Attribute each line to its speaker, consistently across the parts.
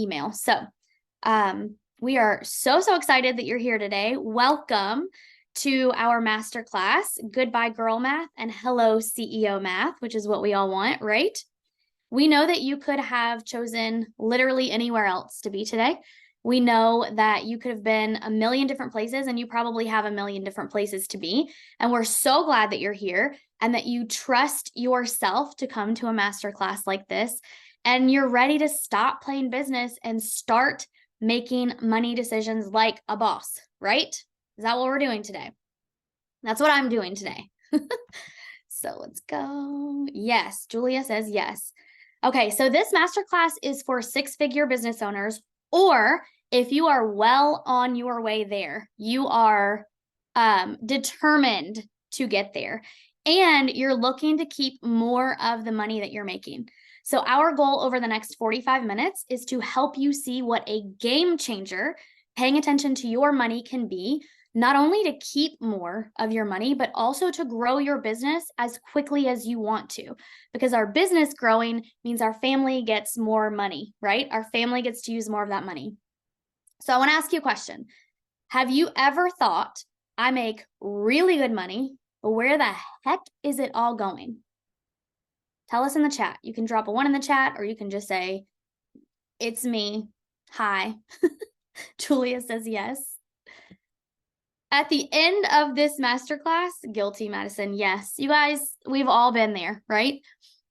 Speaker 1: email. So we are so excited that you're here today. Welcome to our masterclass, Goodbye Girl Math and Hello CEO Math, which is what we all want, right? We know that you could have chosen literally anywhere else to be today. We know that you could have been a million different places, and you probably have a million different places to be. And we're so glad that you're here and that you trust yourself to come to a masterclass like this. And you're ready to stop playing business and start making money decisions like a boss, right? Is that what we're doing today? That's what I'm doing today. So let's go. Yes, Julia says yes. Okay, so this masterclass is for six-figure business owners, or if you are well on your way there, you are determined to get there, and you're looking to keep more of the money that you're making. So our goal over the next 45 minutes is to help you see what a game changer paying attention to your money can be, not only to keep more of your money, but also to grow your business as quickly as you want to. Because our business growing means our family gets more money, right? Our family gets to use more of that money. So I want to ask you a question. Have you ever thought, I make really good money, but where the heck is it all going? Tell us in the chat. You can drop a 1 in the chat, or you can just say, it's me. Hi. Julia says yes. At the end of this masterclass, guilty, Madison, yes. You guys, we've all been there, right?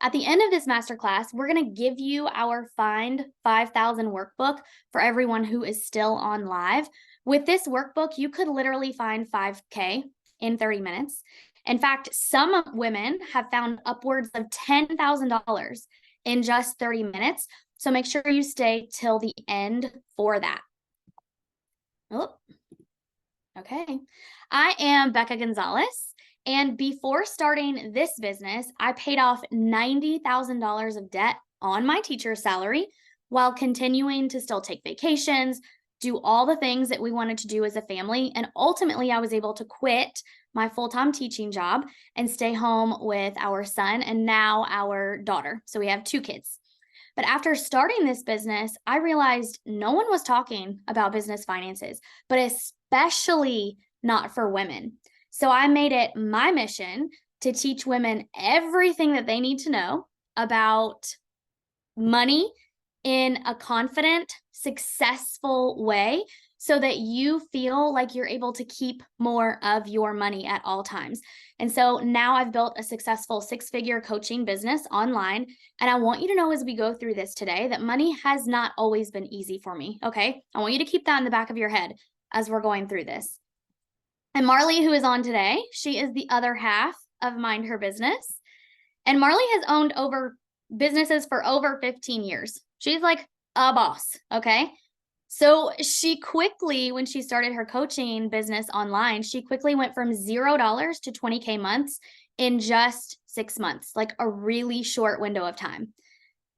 Speaker 1: At the end of this masterclass, we're going to give you our Find 5,000 workbook for everyone who is still on live. With this workbook, you could literally find 5K in 30 minutes. In fact, some women have found upwards of $10,000 in just 30 minutes. So make sure you stay till the end for that. Oh. Okay, I am Becca Gonzalez, and before starting this business, I paid off $90,000 of debt on my teacher's salary while continuing to still take vacations, do all the things that we wanted to do as a family, and ultimately I was able to quit my full-time teaching job and stay home with our son and now our daughter. So we have 2 kids. But after starting this business, I realized no one was talking about business finances, but especially not for women. So I made it my mission to teach women everything that they need to know about money in a confident, successful way, so that you feel like you're able to keep more of your money at all times. And so now I've built a successful 6-figure coaching business online. And I want you to know as we go through this today that money has not always been easy for me, okay? I want you to keep that in the back of your head as we're going through this. And Marley, who is on today, she is the other half of Mind Her Business. And Marley has owned businesses for over 15 years. She's like a boss, okay? So she quickly, when she started her coaching business online, she quickly went from $0 to 20K months in just 6 months, like a really short window of time.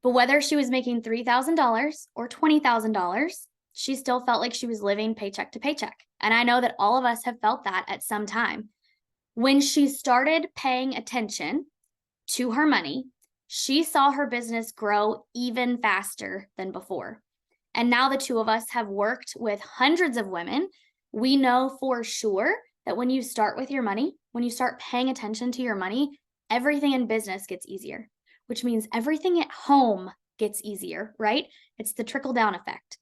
Speaker 1: But whether she was making $3,000 or $20,000, she still felt like she was living paycheck to paycheck. And I know that all of us have felt that at some time. When she started paying attention to her money, she saw her business grow even faster than before. And now the 2 of us have worked with hundreds of women. We know for sure that when you start with your money, when you start paying attention to your money, everything in business gets easier, which means everything at home gets easier, right? It's the trickle-down effect.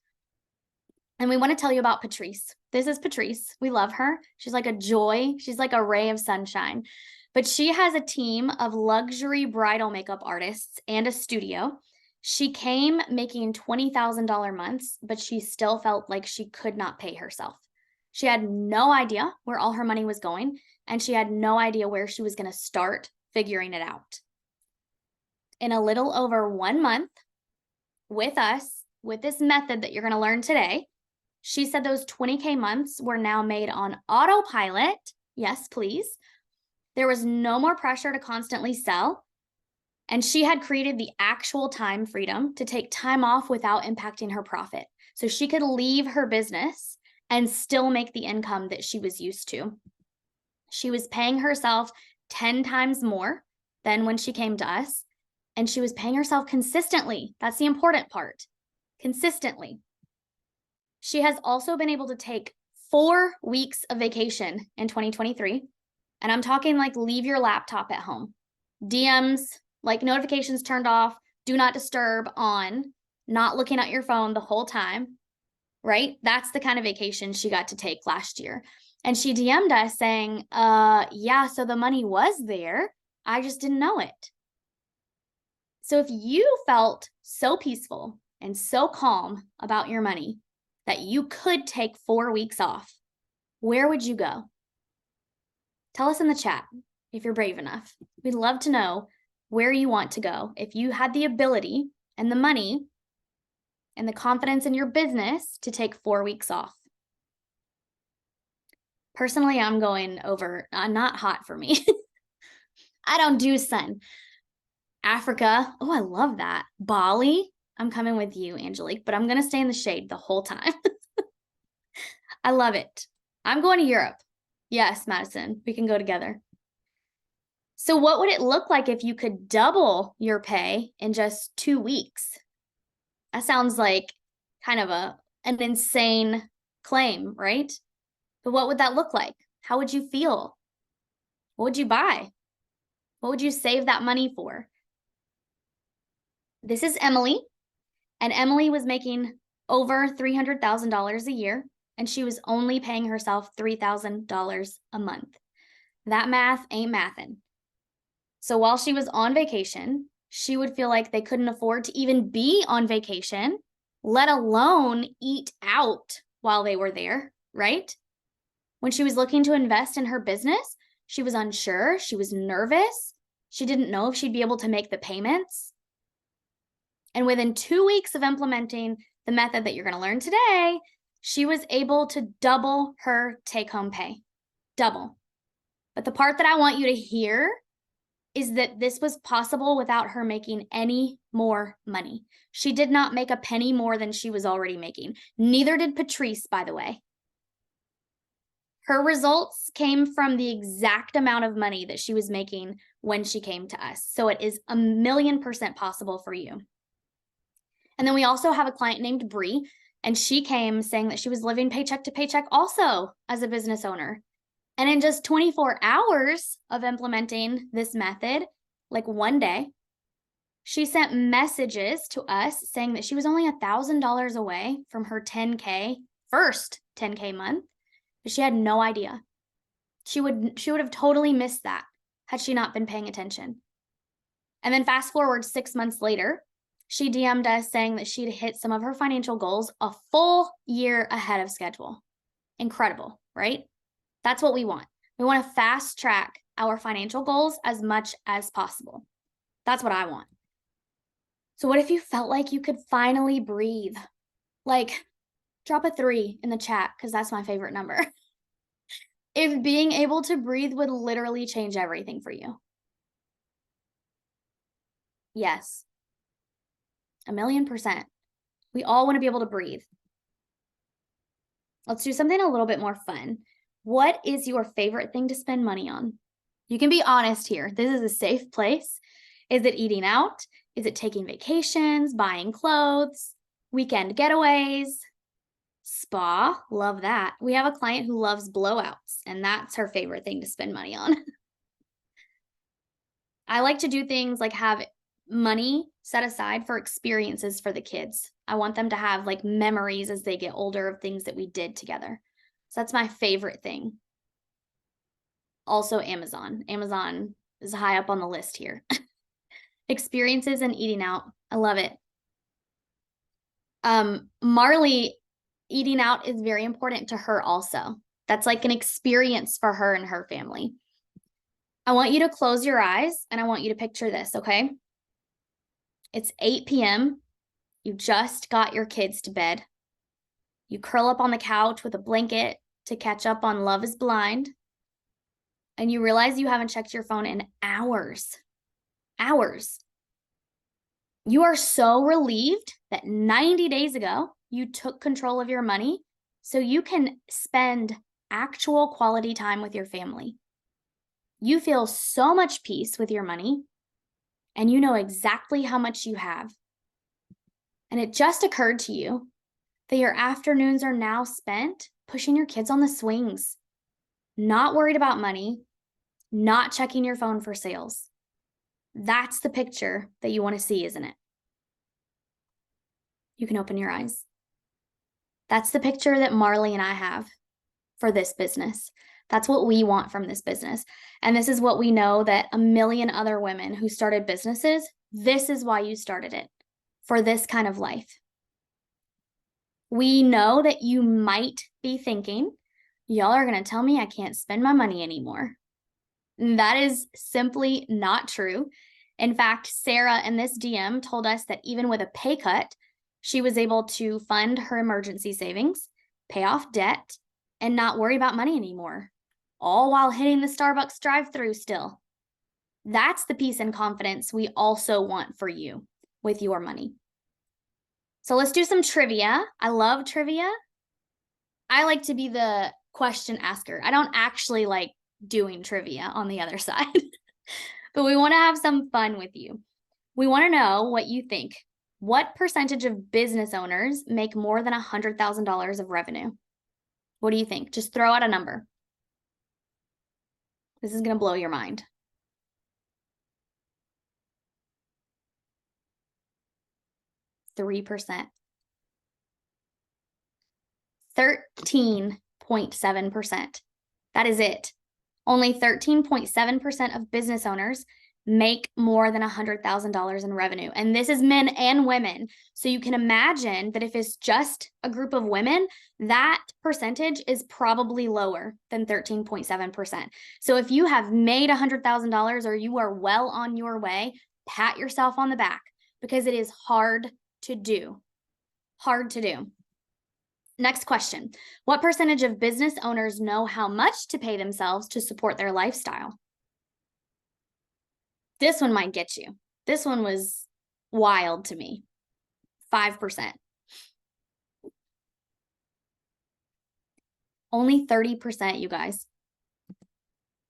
Speaker 1: And we want to tell you about Patrice. This is Patrice. We love her. She's like a joy. She's like a ray of sunshine. But she has a team of luxury bridal makeup artists and a studio. She came making $20,000 months, but she still felt like she could not pay herself. She had no idea where all her money was going, and she had no idea where she was going to start figuring it out. In a little over 1 month with us, with this method that you're going to learn today, she said those 20K months were now made on autopilot. Yes, please. There was no more pressure to constantly sell. And she had created the actual time freedom to take time off without impacting her profit. So she could leave her business and still make the income that she was used to. She was paying herself 10 times more than when she came to us. And she was paying herself consistently. That's the important part. consistently. She has also been able to take 4 weeks of vacation in 2023. And I'm talking like leave your laptop at home. DMs, like notifications turned off, do not disturb on, not looking at your phone the whole time, right? That's the kind of vacation she got to take last year. And she DM'd us saying, yeah, so the money was there. I just didn't know it. So if you felt so peaceful and so calm about your money that you could take 4 weeks off, where would you go? Tell us in the chat if you're brave enough. We'd love to know where you want to go. If you had the ability and the money and the confidence in your business to take 4 weeks off. Personally, I'm going over, not hot for me. I don't do sun. Africa. Oh, I love that. Bali. I'm coming with you, Angelique, but I'm going to stay in the shade the whole time. I love it. I'm going to Europe. Yes, Madison, we can go together. So what would it look like if you could double your pay in just 2 weeks? That sounds like kind of an insane claim, right? But what would that look like? How would you feel? What would you buy? What would you save that money for? This is Emily, and Emily was making over $300,000 a year, and she was only paying herself $3,000 a month. That math ain't mathin'. So while she was on vacation, she would feel like they couldn't afford to even be on vacation, let alone eat out while they were there, right? When she was looking to invest in her business, she was unsure, she was nervous, she didn't know if she'd be able to make the payments. And within 2 weeks of implementing the method that you're going to learn today, she was able to double her take-home pay. Double. But the part that I want you to hear is that this was possible without her making any more money. She did not make a penny more than she was already making. Neither did Patrice, by the way. Her results came from the exact amount of money that she was making when she came to us. So it is 1,000,000% possible for you. And then we also have a client named Bree, and she came saying that she was living paycheck to paycheck also as a business owner. And in just 24 hours of implementing this method, like one day, she sent messages to us saying that she was only $1,000 away from her 10K, first 10K month, but she had no idea. She would have totally missed that had she not been paying attention. And then fast forward 6 months later, she DM'd us saying that she'd hit some of her financial goals a full year ahead of schedule. Incredible, right? That's what we want. We want to fast track our financial goals as much as possible. That's what I want. So what if you felt like you could finally breathe? Like, drop a 3 in the chat because that's my favorite number. If being able to breathe would literally change everything for you. Yes. 1,000,000%. We all want to be able to breathe. Let's do something a little bit more fun. What is your favorite thing to spend money on? You can be honest here. This is a safe place. Is it eating out? Is it taking vacations, buying clothes, weekend getaways, spa? Love that. We have a client who loves blowouts, and that's her favorite thing to spend money on. I like to do things like have money set aside for experiences for the kids. I want them to have like memories as they get older of things that we did together. So that's my favorite thing. Also Amazon. Amazon is high up on the list here. Experiences and eating out. I love it. Marley, eating out is very important to her also. That's like an experience for her and her family. I want you to close your eyes and I want you to picture this, okay? It's 8 p.m. You just got your kids to bed. You curl up on the couch with a blanket to catch up on Love is Blind. And you realize you haven't checked your phone in hours. Hours. You are so relieved that 90 days ago, you took control of your money so you can spend actual quality time with your family. You feel so much peace with your money, and you know exactly how much you have. And it just occurred to you that your afternoons are now spent pushing your kids on the swings, not worried about money, not checking your phone for sales. That's the picture that you want to see, isn't it? You can open your eyes. That's the picture that Marley and I have for this business. That's what we want from this business. And this is what we know that a million other women who started businesses, this is why you started it, for this kind of life. We know that you might be thinking, y'all are going to tell me I can't spend my money anymore. That is simply not true. In fact, Sarah in this DM told us that even with a pay cut, she was able to fund her emergency savings, pay off debt, and not worry about money anymore, all while hitting the Starbucks drive-thru still. That's the peace and confidence we also want for you with your money. So let's do some trivia. I love trivia. I like to be the question asker. I don't actually like doing trivia on the other side, but we want to have some fun with you. We want to know what you think. What percentage of business owners make more than $100,000 of revenue? What do you think? Just throw out a number. This is going to blow your mind. 3%. 13.7%. That is it. Only 13.7% of business owners make more than $100,000 in revenue. And this is men and women. So you can imagine that if it's just a group of women, that percentage is probably lower than 13.7%. So if you have made $100,000 or you are well on your way, pat yourself on the back because it is hard to do. Hard to do. Next question. What percentage of business owners know how much to pay themselves to support their lifestyle? This one might get you. This one was wild to me. 5%. Only 30%, you guys.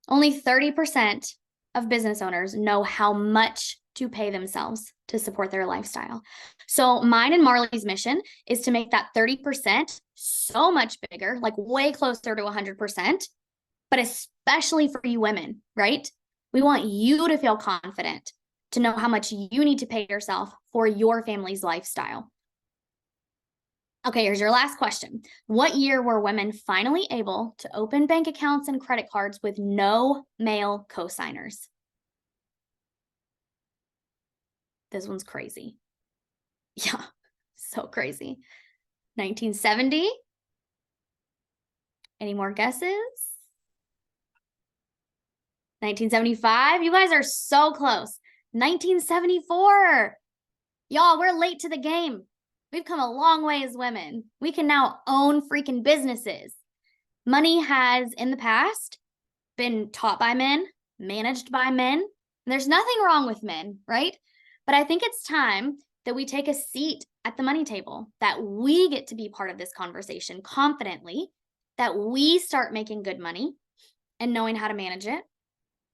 Speaker 1: Only 30% of business owners know how much to pay themselves to support their lifestyle. So mine and Marley's mission is to make that 30% so much bigger, like way closer to 100%, but especially for you women, right? We want you to feel confident, to know how much you need to pay yourself for your family's lifestyle. Okay, here's your last question. What year were women finally able to open bank accounts and credit cards with no male cosigners? This one's crazy. Yeah, so crazy. 1970? Any more guesses? 1975? You guys are so close. 1974. Y'all, we're late to the game. We've come a long way as women. We can now own freaking businesses. Money has, in the past, been taught by men, managed by men. And there's nothing wrong with men, right? But I think it's time that we take a seat at the money table, that we get to be part of this conversation confidently, that we start making good money and knowing how to manage it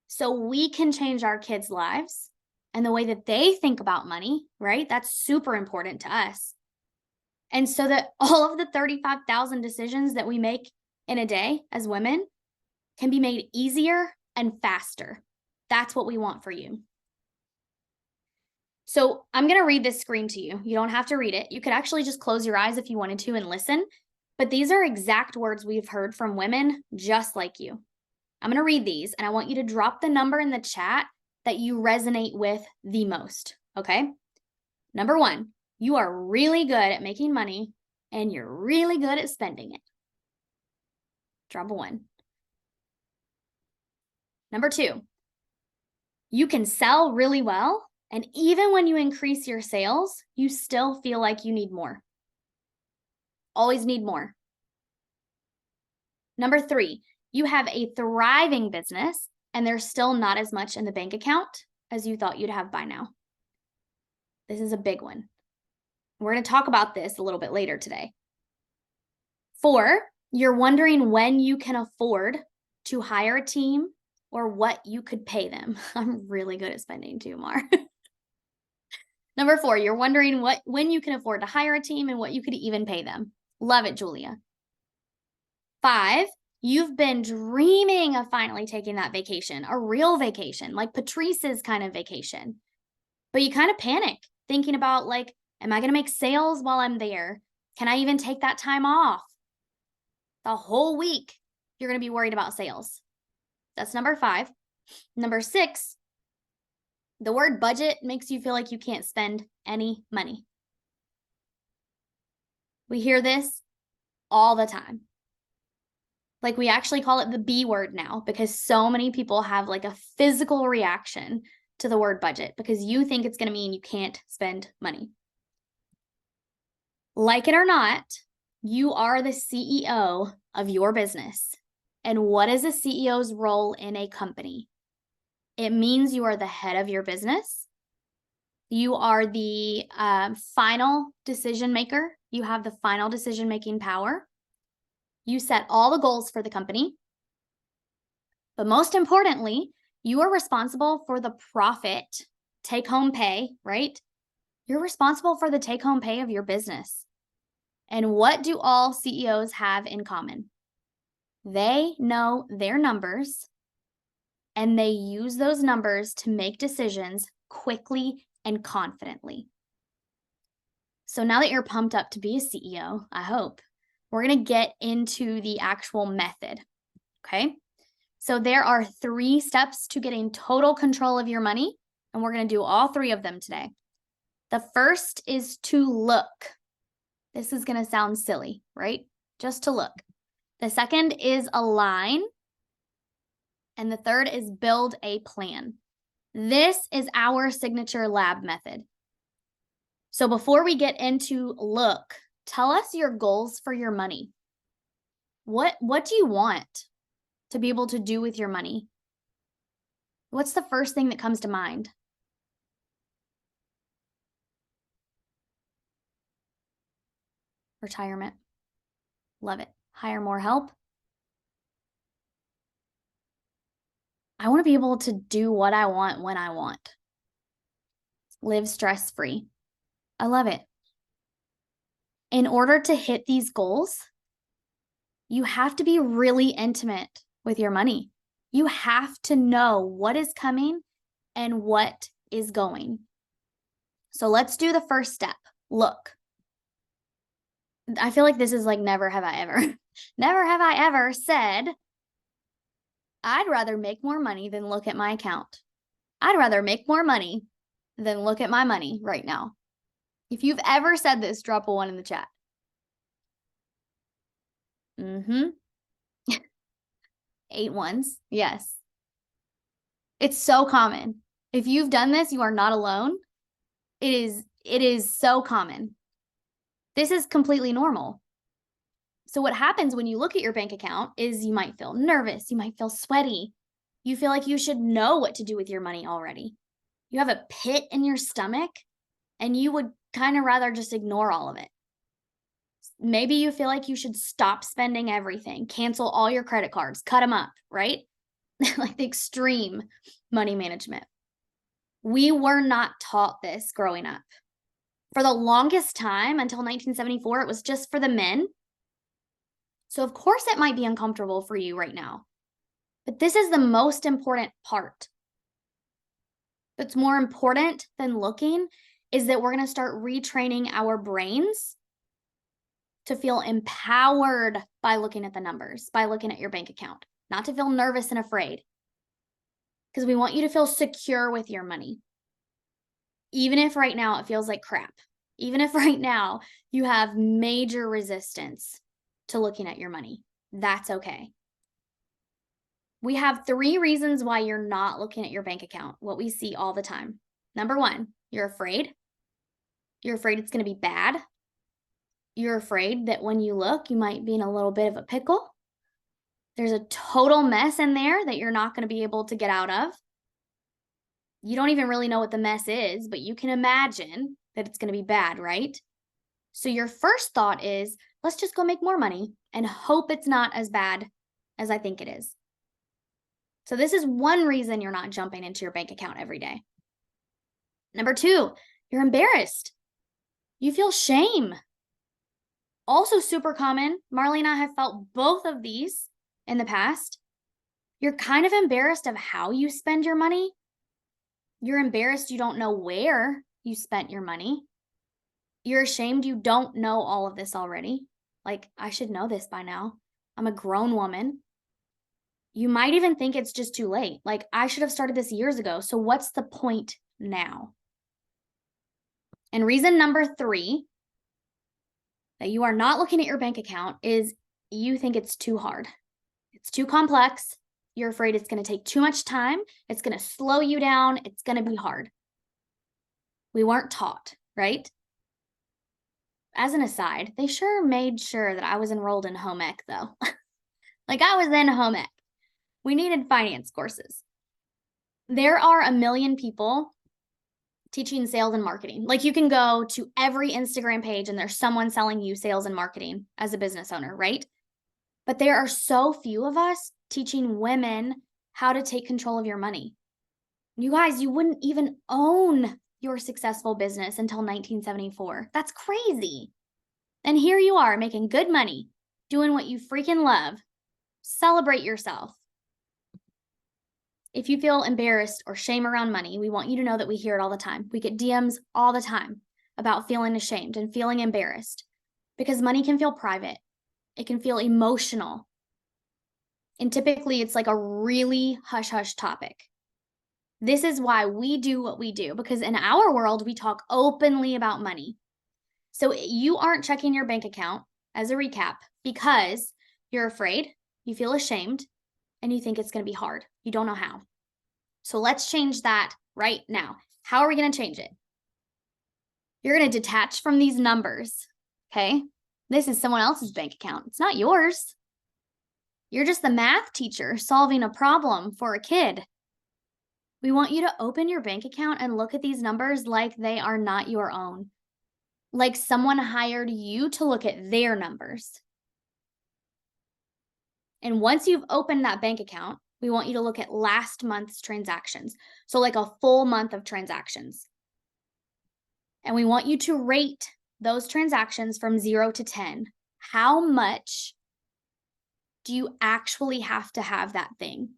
Speaker 1: so we can change our kids' lives and the way that they think about money, right? That's super important to us. And so that all of the 35,000 decisions that we make in a day as women can be made easier and faster. That's what we want for you. So I'm going to read this screen to you. You don't have to read it. You could actually just close your eyes if you wanted to and listen. But these are exact words we've heard from women just like you. I'm going to read these, and I want you to drop the number in the chat that you resonate with the most, okay? Number 1, you are really good at making money, and you're really good at spending it. Drop a 1. Number 2, you can sell really well, and even when you increase your sales, you still feel like you need more. Always need more. Number 3, you have a thriving business and there's still not as much in the bank account as you thought you'd have by now. This is a big one. We're going to talk about this a little bit later today. 4, you're wondering when you can afford to hire a team or what you could pay them. I'm really good at spending too, Mar. Number 4, you're wondering when you can afford to hire a team and what you could even pay them. Love it, Julia. 5, you've been dreaming of finally taking that vacation, a real vacation, like Patrice's kind of vacation. But you kind of panic thinking about like, am I going to make sales while I'm there? Can I even take that time off? The whole week, you're going to be worried about sales. That's number 5. Number 6, the word budget makes you feel like you can't spend any money. We hear this all the time. Like we actually call it the B word now because so many people have like a physical reaction to the word budget because you think it's going to mean you can't spend money. Like it or not, you are the CEO of your business. And what is a CEO's role in a company? It means you are the head of your business. You are the final decision maker. You have the final decision-making power. You set all the goals for the company. But most importantly, you are responsible for the profit, take-home pay, right? You're responsible for the take-home pay of your business. And what do all CEOs have in common? They know their numbers, and they use those numbers to make decisions quickly and confidently. So now that you're pumped up to be a CEO, I hope, we're going to get into the actual method, okay? So there are 3 steps to getting total control of your money, and we're going to do all 3 of them today. The first is to look. This is going to sound silly, right? Just to look. The second is align. And the third is build a plan. This is our signature lab method. So before we get into look, tell us your goals for your money. What do you want to be able to do with your money? What's the first thing that comes to mind? Retirement. Love it. Hire more help. I want to be able to do what I want when I want. Live stress-free. I love it. In order to hit these goals, you have to be really intimate with your money. You have to know what is coming and what is going. So let's do the first step. Look. I feel like this is like never have I ever. Never have I ever said, I'd rather make more money than look at my account. I'd rather make more money than look at my money right now. If you've ever said this, drop a 1 in the chat. 8 ones. Yes. It's so common. If you've done this, you are not alone. It is so common. This is completely normal. So what happens when you look at your bank account is you might feel nervous. You might feel sweaty. You feel like you should know what to do with your money already. You have a pit in your stomach and you would kind of rather just ignore all of it. Maybe you feel like you should stop spending everything, cancel all your credit cards, cut them up, right? Like the extreme money management. We were not taught this growing up. For the longest time, until 1974, it was just for the men. So of course it might be uncomfortable for you right now. But this is the most important part. What's more important than looking is that we're going to start retraining our brains to feel empowered by looking at the numbers, by looking at your bank account, not to feel nervous and afraid. Because we want you to feel secure with your money. Even if right now it feels like crap. Even if right now you have major resistance to looking at your money, that's okay. We have 3 reasons why you're not looking at your bank account, what we see all the time. Number 1, you're afraid. You're afraid it's going to be bad. You're afraid that when you look, you might be in a little bit of a pickle. There's a total mess in there that you're not going to be able to get out of. You don't even really know what the mess is, but you can imagine that it's going to be bad, right? So your first thought is, let's just go make more money and hope it's not as bad as I think it is. So this is one reason you're not jumping into your bank account every day. Number 2, You're embarrassed. You feel shame. Also super common. Marley and I have felt both of these in the past. You're kind of embarrassed of how you spend your money. You're embarrassed you don't know where you spent your money. You're ashamed you don't know all of this already. Like, I should know this by now. I'm a grown woman. You might even think it's just too late. Like, I should have started this years ago. So what's the point now? And reason number 3 that you are not looking at your bank account is you think it's too hard. It's too complex. You're afraid it's going to take too much time. It's going to slow you down. It's going to be hard. We weren't taught, right? As an aside, they sure made sure that I was enrolled in home ec though. Like I was in home ec. We needed finance courses. There are a million people teaching sales and marketing. Like you can go to every Instagram page and there's someone selling you sales and marketing as a business owner, right? But there are so few of us teaching women how to take control of your money. You guys, you wouldn't even own your successful business until 1974. That's crazy. And here you are making good money, doing what you freaking love. Celebrate yourself. If you feel embarrassed or shame around money, we want you to know that we hear it all the time. We get DMs all the time about feeling ashamed and feeling embarrassed because money can feel private. It can feel emotional. And typically it's like a really hush-hush topic. This is why we do what we do, because in our world, we talk openly about money. So you aren't checking your bank account, as a recap, because you're afraid, you feel ashamed, and you think it's going to be hard. You don't know how. So let's change that right now. How are we going to change it? You're going to detach from these numbers, okay? This is someone else's bank account. It's not yours. You're just the math teacher solving a problem for a kid. We want you to open your bank account and look at these numbers like they are not your own. Like someone hired you to look at their numbers. And once you've opened that bank account, we want you to look at last month's transactions. So like a full month of transactions. And we want you to rate those transactions from 0 to 10. How much do you actually have to have that thing?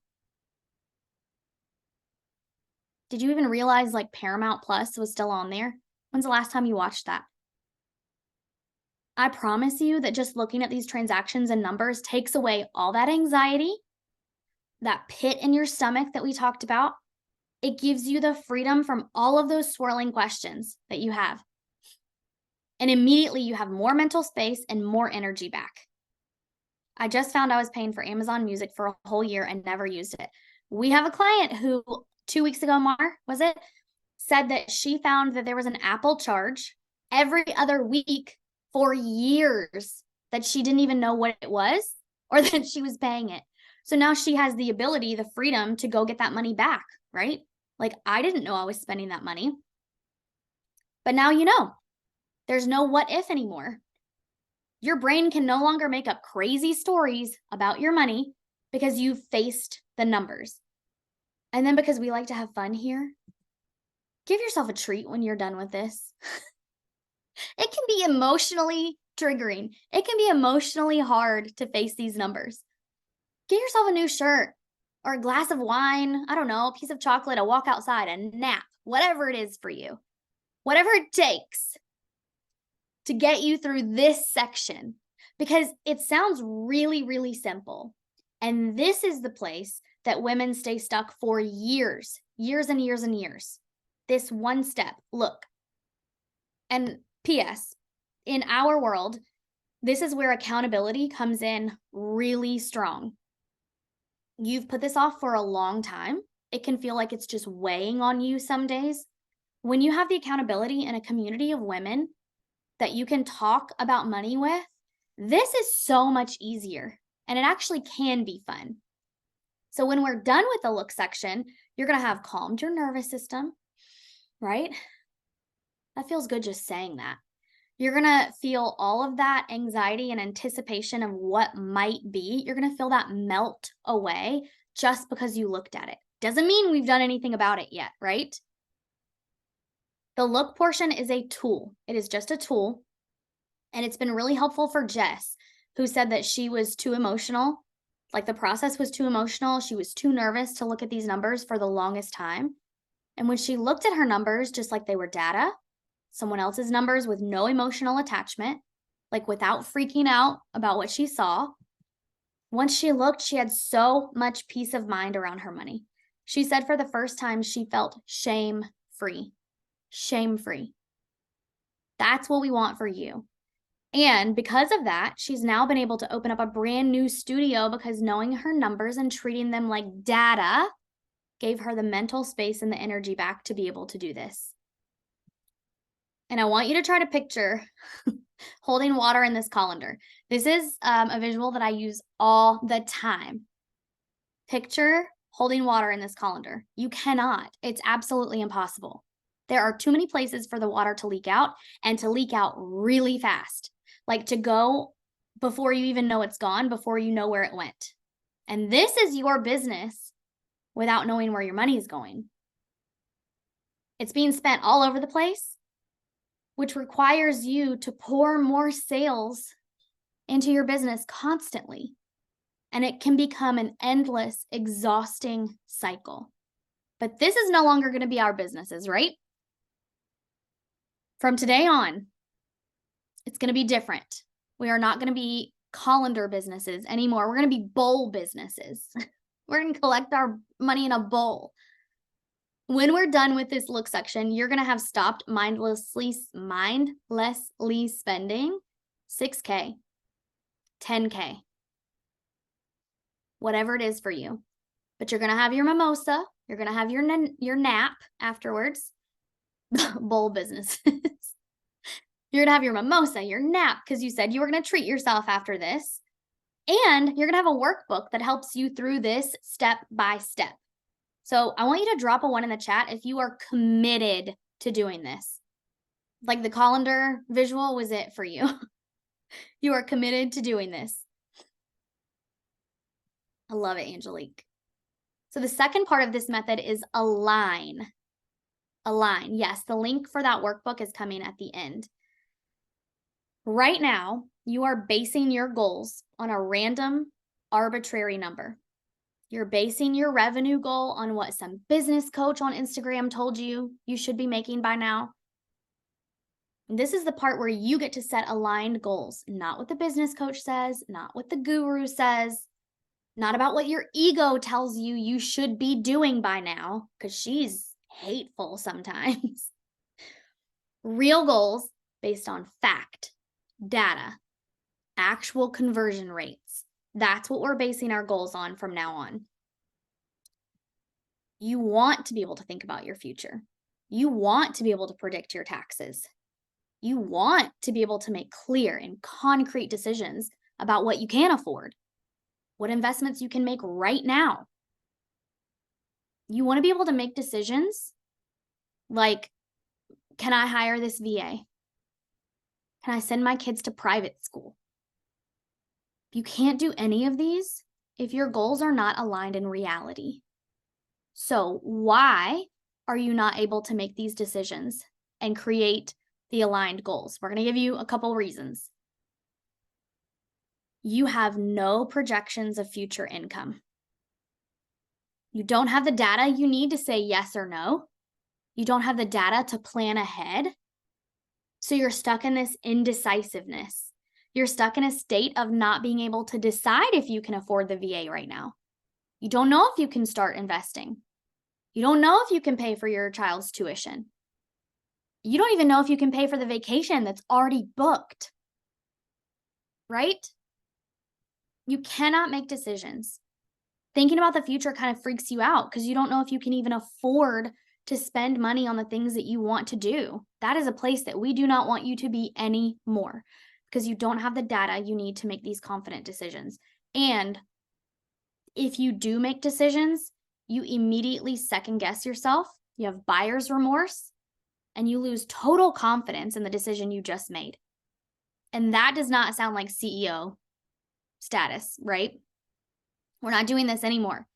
Speaker 1: Did you even realize like Paramount Plus was still on there? When's the last time you watched that? I promise you that just looking at these transactions and numbers takes away all that anxiety, that pit in your stomach that we talked about. It gives you the freedom from all of those swirling questions that you have. And immediately you have more mental space and more energy back. I just found I was paying for Amazon Music for a whole year and never used it. We have a client who 2 weeks ago, said that she found that there was an Apple charge every other week for years that she didn't even know what it was or that she was paying it. So now she has the ability, the freedom to go get that money back, right? Like I didn't know I was spending that money. But now you know. There's no what if anymore. Your brain can no longer make up crazy stories about your money because you've faced the numbers. And then because we like to have fun here, give yourself a treat when you're done with this. It can be emotionally triggering. It can be emotionally hard to face these numbers. Get yourself a new shirt or a glass of wine, I don't know, a piece of chocolate, a walk outside, a nap, whatever it is for you. Whatever it takes to get you through this section, because it sounds really, really simple. And this is the place that women stay stuck for years, years and years and years. This one step, look. And P.S., in our world, this is where accountability comes in really strong. You've put this off for a long time. It can feel like it's just weighing on you some days. When you have the accountability in a community of women that you can talk about money with, this is so much easier, and it actually can be fun. So when we're done with the look section, you're going to have calmed your nervous system, right? That feels good just saying that. You're going to feel all of that anxiety and anticipation of what might be. You're going to feel that melt away just because you looked at it. Doesn't mean we've done anything about it yet, right? The look portion is a tool. It is just a tool. And it's been really helpful for Jess, who said that she was too emotional. Like the process was too emotional. She was too nervous to look at these numbers for the longest time. And when she looked at her numbers, just like they were data, someone else's numbers with no emotional attachment, like without freaking out about what she saw, once she looked, she had so much peace of mind around her money. She said for the first time, she felt shame-free. Shame-free. That's what we want for you. And because of that, she's now been able to open up a brand new studio because knowing her numbers and treating them like data gave her the mental space and the energy back to be able to do this. And I want you to try to picture holding water in this colander. This is a visual that I use all the time. Picture holding water in this colander. You cannot. It's absolutely impossible. There are too many places for the water to leak out and to leak out really fast. Like to go before you even know it's gone, before you know where it went. And this is your business without knowing where your money is going. It's being spent all over the place, which requires you to pour more sales into your business constantly. And it can become an endless, exhausting cycle. But this is no longer going to be our businesses, right? From today on, it's going to be different. We are not going to be colander businesses anymore. We're going to be bowl businesses. We're going to collect our money in a bowl. When we're done with this look section, you're going to have stopped mindlessly spending $6K, $10K, whatever it is for you. But you're going to have your mimosa. You're going to have your nap afterwards. Bowl businesses. You're going to have your mimosa, your nap, because you said you were going to treat yourself after this. And you're going to have a workbook that helps you through this step by step. So I want you to drop a 1 in the chat if you are committed to doing this. Like the colander visual was it for you. You are committed to doing this. I love it, Angelique. So the second part of this method is align. Align. Yes, the link for that workbook is coming at the end. Right now, you are basing your goals on a random, arbitrary number. You're basing your revenue goal on what some business coach on Instagram told you should be making by now. And this is the part where you get to set aligned goals, not what the business coach says, not what the guru says, not about what your ego tells you should be doing by now, because she's hateful sometimes. Real goals based on fact, data, actual conversion rates. That's what we're basing our goals on from now on. You want to be able to think about your future. You want to be able to predict your taxes. You want to be able to make clear and concrete decisions about what you can afford, what investments you can make right now. You want to be able to make decisions like, can I hire this VA? Can I send my kids to private school? You can't do any of these if your goals are not aligned in reality. So why are you not able to make these decisions and create the aligned goals? We're going to give you a couple reasons. You have no projections of future income. You don't have the data you need to say yes or no. You don't have the data to plan ahead. So you're stuck in this indecisiveness. You're stuck in a state of not being able to decide if you can afford the VA right now. You don't know if you can start investing. You don't know if you can pay for your child's tuition. You don't even know if you can pay for the vacation that's already booked. Right? You cannot make decisions. Thinking about the future kind of freaks you out because you don't know if you can even afford to spend money on the things that you want to do. That is a place that we do not want you to be anymore because you don't have the data you need to make these confident decisions. And if you do make decisions, you immediately second guess yourself, you have buyer's remorse, and you lose total confidence in the decision you just made. And that does not sound like CEO status, right? We're not doing this anymore.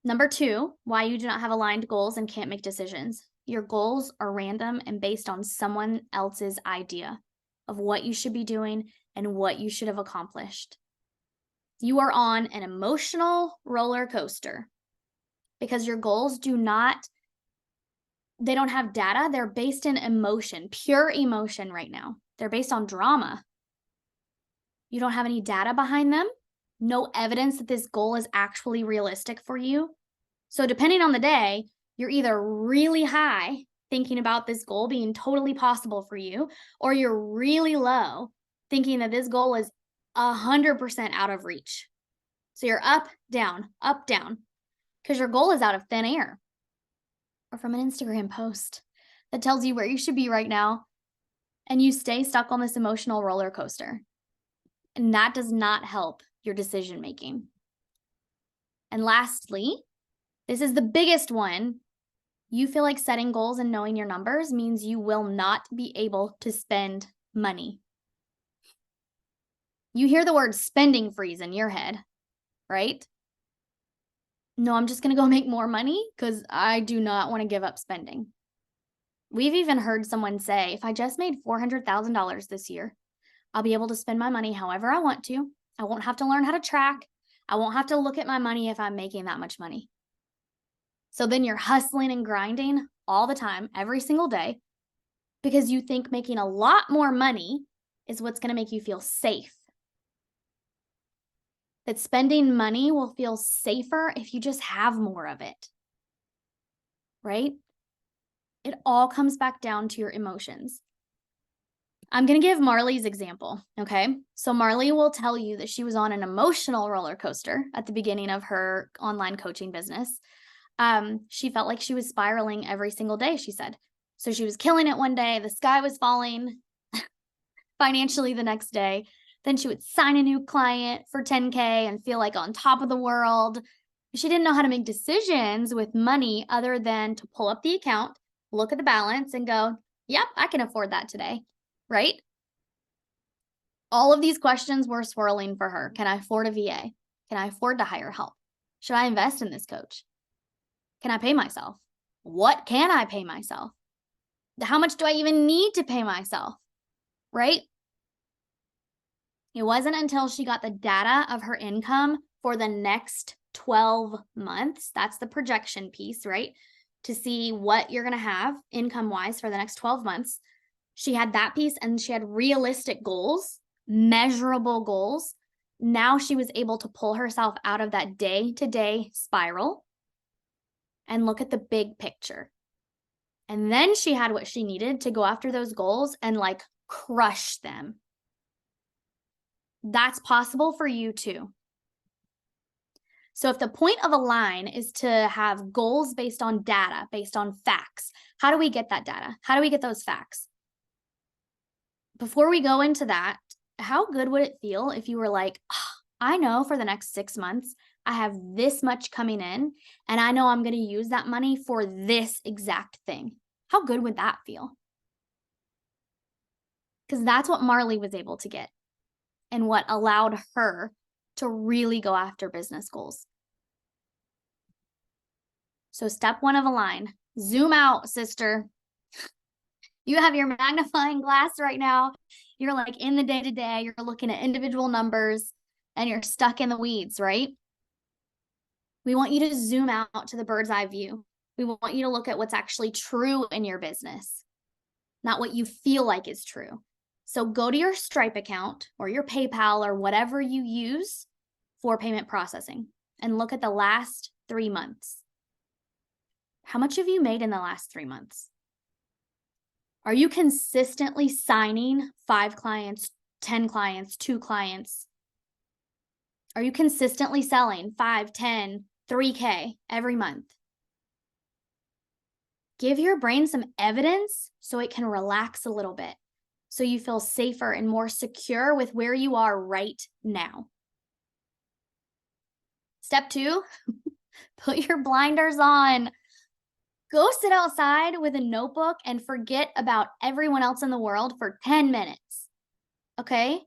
Speaker 1: Number 2, why you do not have aligned goals and can't make decisions. your goals are random and based on someone else's idea of what you should be doing and what you should have accomplished. You are on an emotional roller coaster because your goals they don't have data. They're based in emotion, pure emotion right now. They're based on drama. You don't have any data behind them, no evidence that this goal is actually realistic for you. So depending on the day, you're either really high thinking about this goal being totally possible for you, or you're really low thinking that this goal is 100% out of reach. So you're up, down, because your goal is out of thin air or from an Instagram post that tells you where you should be right now, and you stay stuck on this emotional roller coaster. And that does not help your decision making. And lastly, this is the biggest one. You feel like setting goals and knowing your numbers means you will not be able to spend money. You hear the word spending freeze in your head, right? No, I'm just going to go make more money because I do not want to give up spending. We've even heard someone say, if I just made $400,000 this year, I'll be able to spend my money however I want to. I won't have to learn how to track. I won't have to look at my money if I'm making that much money. So then you're hustling and grinding all the time, every single day, because you think making a lot more money is what's going to make you feel safe. That spending money will feel safer if you just have more of it, right? It all comes back down to your emotions. I'm going to give Marley's example, okay? So Marley will tell you that she was on an emotional roller coaster at the beginning of her online coaching business. She felt like she was spiraling every single day, she said. So she was killing it one day, the sky was falling financially the next day. Then she would sign a new client for $10K and feel like on top of the world. She didn't know how to make decisions with money other than to pull up the account, look at the balance, and go, yep, I can afford that today, right? All of these questions were swirling for her. Can I afford a VA? Can I afford to hire help? Should I invest in this coach? Can I pay myself? What can I pay myself? How much do I even need to pay myself? Right? It wasn't until she got the data of her income for the next 12 months, that's the projection piece, right? To see what you're going to have income-wise for the next 12 months. She had that piece and she had realistic goals, measurable goals. Now she was able to pull herself out of that day-to-day spiral and look at the big picture. And then she had what she needed to go after those goals and like crush them. That's possible for you too. So if the point of a line is to have goals based on data, based on facts, how do we get that data? How do we get those facts? Before we go into that, how good would it feel if you were like, oh, I know for the next 6 months, I have this much coming in, and I know I'm going to use that money for this exact thing. How good would that feel? Because that's what Marley was able to get and what allowed her to really go after business goals. So step 1 of a line, zoom out, sister. You have your magnifying glass right now. You're like in the day-to-day, you're looking at individual numbers and you're stuck in the weeds, right? We want you to zoom out to the bird's eye view. We want you to look at what's actually true in your business, not what you feel like is true. So go to your Stripe account or your PayPal or whatever you use for payment processing and look at the last 3 months. How much have you made in the last 3 months? Are you consistently signing 5 clients, 10 clients, 2 clients? Are you consistently selling 5, 10, 3K every month? Give your brain some evidence so it can relax a little bit, so you feel safer and more secure with where you are right now. Step 2, put your blinders on. Go sit outside with a notebook and forget about everyone else in the world for 10 minutes, okay?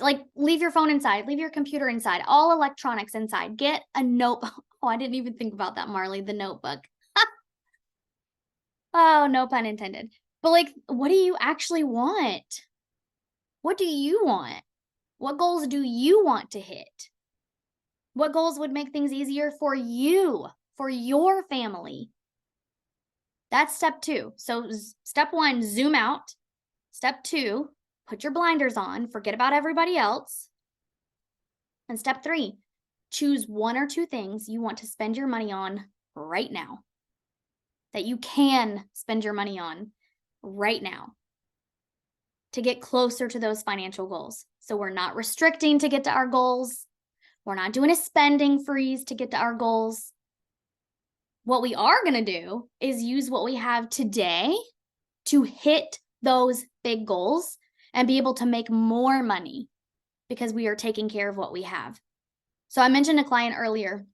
Speaker 1: Like, leave your phone inside, leave your computer inside, all electronics inside. Get a notebook. Oh, I didn't even think about that, Marley, the notebook. Oh, no pun intended. But like, what do you actually want? What do you want? What goals do you want to hit? What goals would make things easier for you, for your family? That's step 2. So step 1, zoom out. Step 2, put your blinders on, forget about everybody else. And step 3, choose 1 or 2 things you want to spend your money on right now, that you can spend your money on right now to get closer to those financial goals. So we're not restricting to get to our goals. We're not doing a spending freeze to get to our goals. What we are going to do is use what we have today to hit those big goals and be able to make more money because we are taking care of what we have. So I mentioned a client earlier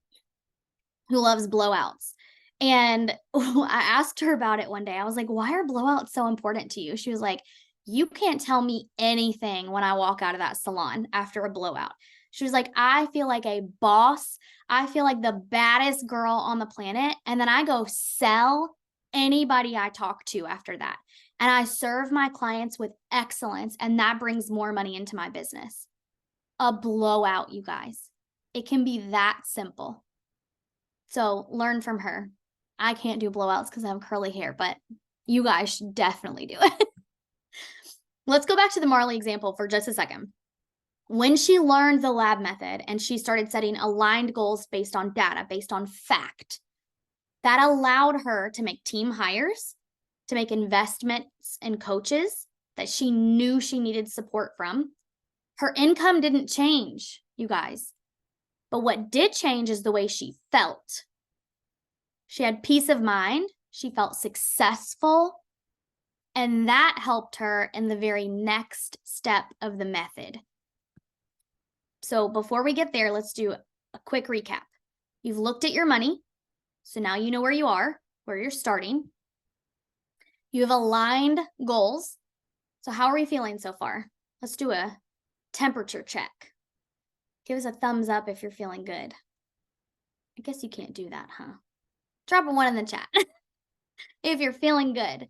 Speaker 1: who loves blowouts. And I asked her about it one day. I was like, why are blowouts so important to you? She was like, you can't tell me anything when I walk out of that salon after a blowout. She was like, I feel like a boss. I feel like the baddest girl on the planet. And then I go sell anybody I talk to after that. And I serve my clients with excellence. And that brings more money into my business. A blowout, you guys. It can be that simple. So learn from her. I can't do blowouts because I have curly hair, but you guys should definitely do it. Let's go back to the Marley example for just a second. When she learned the lab method and she started setting aligned goals based on data, based on fact, that allowed her to make team hires, to make investments in coaches that she knew she needed support from. Her income didn't change, you guys. But what did change is the way she felt. She had peace of mind. She felt successful. And that helped her in the very next step of the method. So before we get there, let's do a quick recap. You've looked at your money. So now you know where you are, where you're starting. You have aligned goals. So how are we feeling so far? Let's do a temperature check. Give us a thumbs up if you're feeling good. I guess you can't do that, huh? Drop a 1 in the chat if you're feeling good.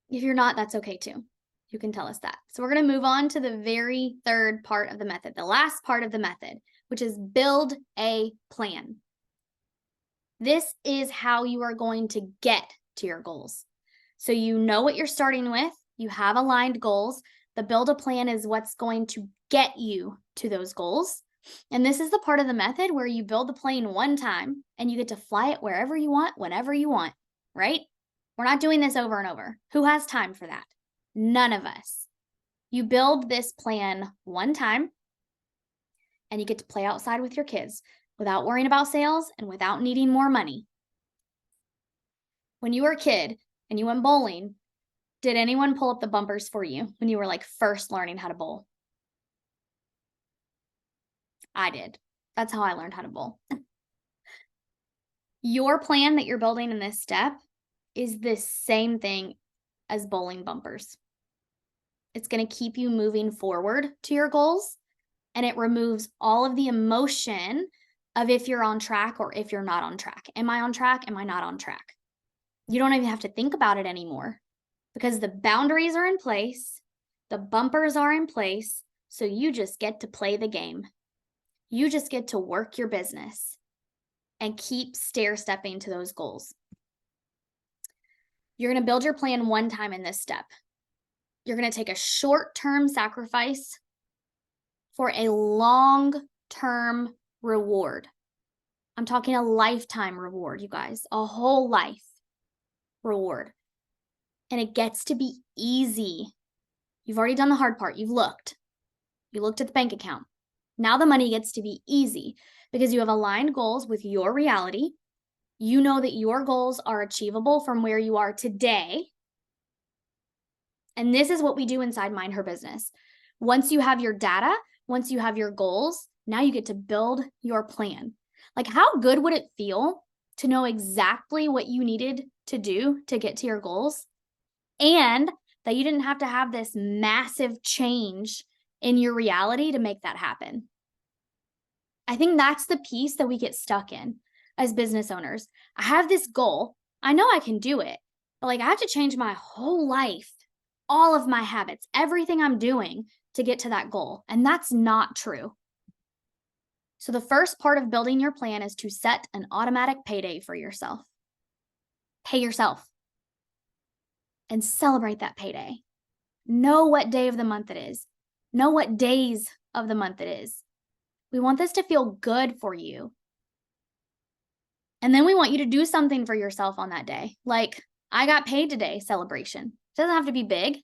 Speaker 1: If you're not, that's okay too. You can tell us that. So we're going to move on to the very third part of the method, the last part of the method, which is build a plan. This is how you are going to get to your goals. So you know what you're starting with. You have aligned goals. The build a plan is what's going to get you to those goals. And this is the part of the method where you build the plane one time and you get to fly it wherever you want, whenever you want, right? We're not doing this over and over. Who has time for that? None of us. You build this plan one time and you get to play outside with your kids without worrying about sales and without needing more money. When you were a kid and you went bowling, did anyone pull up the bumpers for you when you were like first learning how to bowl? I did. That's how I learned how to bowl. Your plan that you're building in this step is the same thing as bowling bumpers. It's going to keep you moving forward to your goals, and it removes all of the emotion of if you're on track or if you're not on track. Am I on track? Am I not on track? You don't even have to think about it anymore because the boundaries are in place, the bumpers are in place, so you just get to play the game. You just get to work your business and keep stair-stepping to those goals. You're going to build your plan one time in this step. You're going to take a short-term sacrifice for a long-term reward. I'm talking a lifetime reward, you guys, a whole life reward. And it gets to be easy. You've already done the hard part. You've looked. You looked at the bank account. Now the money gets to be easy because you have aligned goals with your reality. You know that your goals are achievable from where you are today. And this is what we do inside Mind Her Business. Once you have your data, once you have your goals, now you get to build your plan. Like, how good would it feel to know exactly what you needed to do to get to your goals? And that you didn't have to have this massive change in your reality to make that happen. I think that's the piece that we get stuck in. as business owners. I have this goal. I know I can do it, but like I have to change my whole life, all of my habits, everything I'm doing to get to that goal. And that's not true. So the first part of building your plan is to set an automatic payday for yourself. Pay yourself and celebrate that payday. Know what day of the month it is. Know what days of the month it is. We want this to feel good for you. And then we want you to do something for yourself on that day. Like, I got paid today celebration. It doesn't have to be big.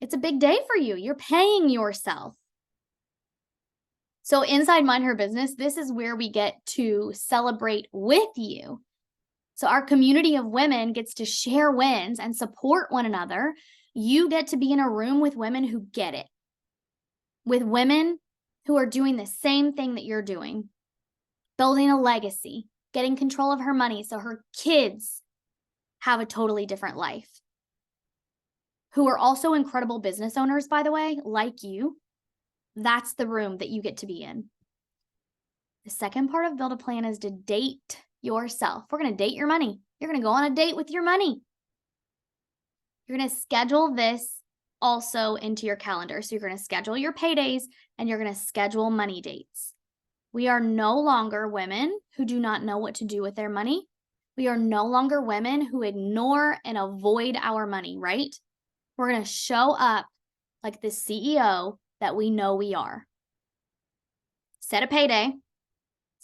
Speaker 1: It's a big day for you. You're paying yourself. So inside Mind Her Business, this is where we get to celebrate with you. So our community of women gets to share wins and support one another. You get to be in a room with women who get it, with women who are doing the same thing that you're doing, building a legacy, getting control of her money so her kids have a totally different life, who are also incredible business owners, by the way, like you. That's the room that you get to be in. The second part of Build a Plan is to date yourself. We're going to date your money. You're going to go on a date with your money. You're going to schedule this also into your calendar. So you're going to schedule your paydays and you're going to schedule money dates. We are no longer women who do not know what to do with their money. We are no longer women who ignore and avoid our money, right? We're going to show up like the CEO that we know we are. Set a payday,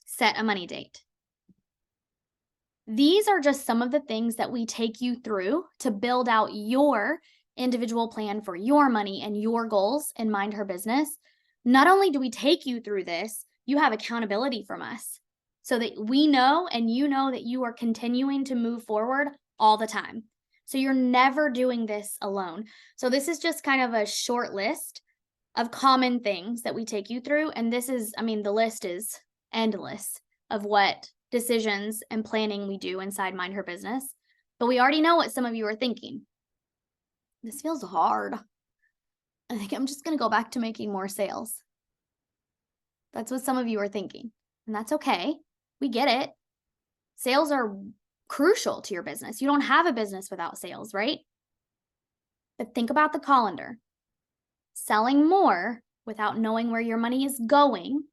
Speaker 1: set a money date. These are just some of the things that we take you through to build out your individual plan for your money and your goals in Mind Her Business. Not only do we take you through this, you have accountability from us so that we know and you know that you are continuing to move forward all the time. So you're never doing this alone. So this is just kind of a short list of common things that we take you through. And this is, the list is endless of what decisions and planning we do inside Mind Her Business. But we already know what some of you are thinking. This feels hard. I think I'm just going to go back to making more sales. That's what some of you are thinking. And that's okay. We get it. Sales are crucial to your business. You don't have a business without sales, right? But think about the colander. Selling more without knowing where your money is going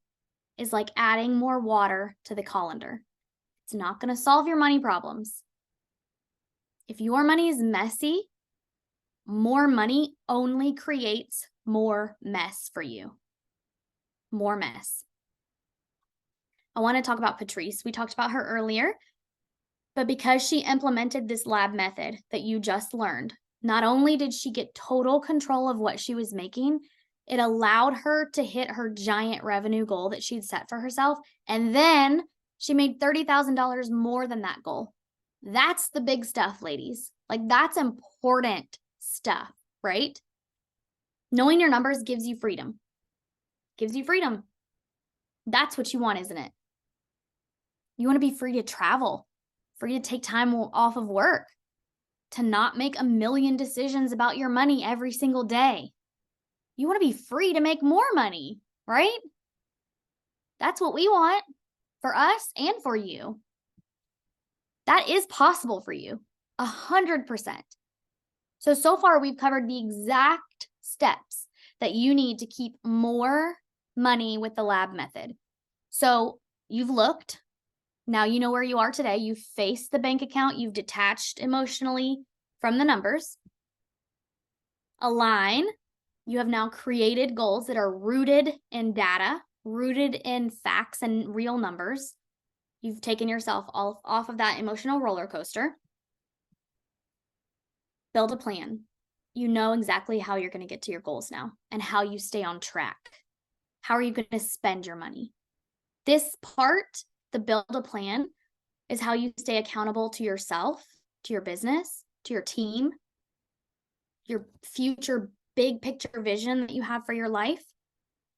Speaker 1: is like adding more water to the colander. It's not going to solve your money problems. If your money is messy, more money only creates more mess for you. More mess. I want to talk about Patrice. We talked about her earlier, but because she implemented this lab method that you just learned, not only did she get total control of what she was making, it allowed her to hit her giant revenue goal that she'd set for herself. And then she made $30,000 more than that goal. That's the big stuff, ladies. Like, that's important stuff, right? Knowing your numbers gives you freedom. Gives you freedom. That's what you want, isn't it? You want to be free to travel, free to take time off of work, to not make a million decisions about your money every single day. You want to be free to make more money, right? That's what we want for us and for you. That is possible for you, 100%. So far we've covered the exact steps that you need to keep more money with the lab method. So you've looked. Now you know where you are today. You've faced the bank account. You've detached emotionally from the numbers. Align. You have now created goals that are rooted in data, rooted in facts and real numbers. You've taken yourself off of that emotional roller coaster. Build a plan. You know exactly how you're going to get to your goals now and how you stay on track. How are you going to spend your money? This part, the build a plan, is how you stay accountable to yourself, to your business, to your team, your future big picture vision that you have for your life.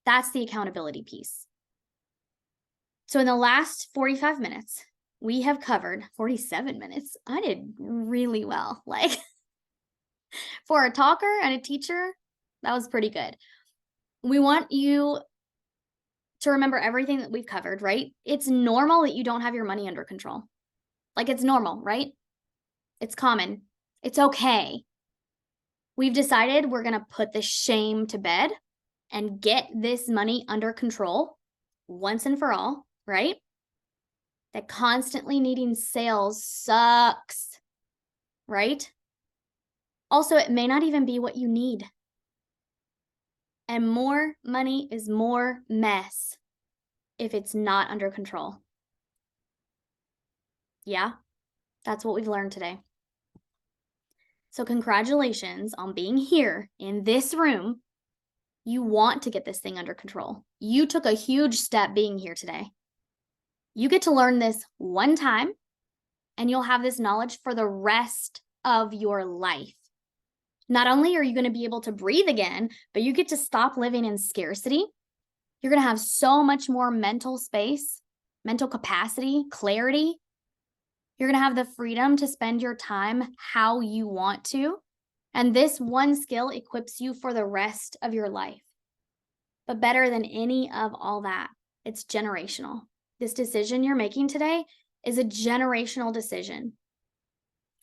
Speaker 1: That's the accountability piece. So in the last 45 minutes, we have covered 47 minutes. I did really well. Like, for a talker and a teacher, that was pretty good. We want you to remember everything that we've covered, right? It's normal that you don't have your money under control. Like, it's normal, right? It's common. It's okay. We've decided we're going to put the shame to bed and get this money under control once and for all, right? That constantly needing sales sucks, right? Also, it may not even be what you need. And more money is more mess if it's not under control. Yeah, that's what we've learned today. So congratulations on being here in this room. You want to get this thing under control. You took a huge step being here today. You get to learn this one time, and you'll have this knowledge for the rest of your life. Not only are you going to be able to breathe again, but you get to stop living in scarcity. You're going to have so much more mental space, mental capacity, clarity. You're going to have the freedom to spend your time how you want to. And this one skill equips you for the rest of your life. But better than any of all that, it's generational. This decision you're making today is a generational decision.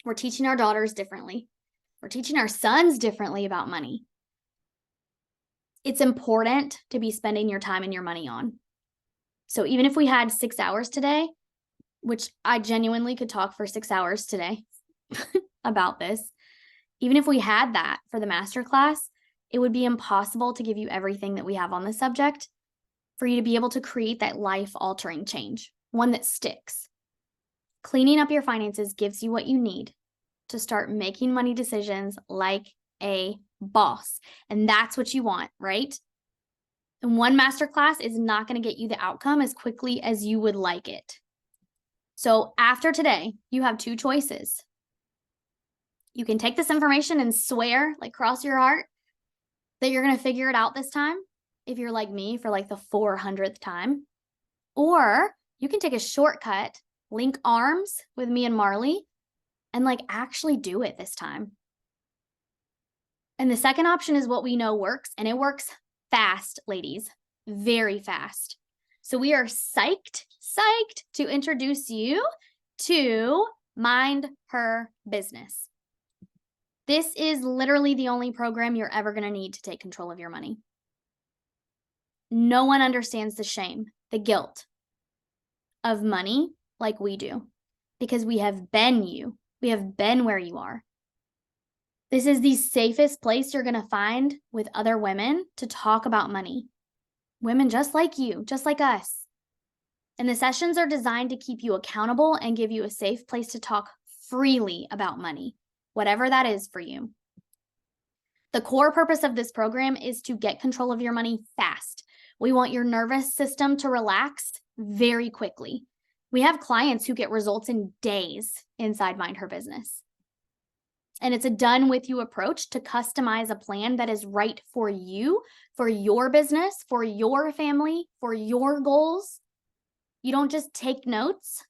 Speaker 1: We're teaching our daughters differently. We're teaching our sons differently about money. It's important to be spending your time and your money on. So even if we had 6 hours today, which I genuinely could talk for 6 hours today about this, even if we had that for the masterclass, it would be impossible to give you everything that we have on the subject for you to be able to create that life-altering change, one that sticks. Cleaning up your finances gives you what you need to start making money decisions like a boss. And that's what you want, right? And one masterclass is not going to get you the outcome as quickly as you would like it. So after today, you have 2 choices. You can take this information and swear, like cross your heart, that you're going to figure it out this time, if you're like me for like the 400th time. Or you can take a shortcut, link arms with me and Marley, and like actually do it this time. And the second option is what we know works, and it works fast, ladies, very fast. So we are psyched to introduce you to Mind Her Business. This is literally the only program you're ever going to need to take control of your money. No one understands the shame, the guilt of money like we do, because we have been you. We have been where you are. This is the safest place you're going to find with other women to talk about money. Women just like you, just like us. And the sessions are designed to keep you accountable and give you a safe place to talk freely about money, whatever that is for you. The core purpose of this program is to get control of your money fast. We want your nervous system to relax very quickly. We have clients who get results in days inside Mind Her Business. And it's a done with you approach to customize a plan that is right for you, for your business, for your family, for your goals. You don't just take notes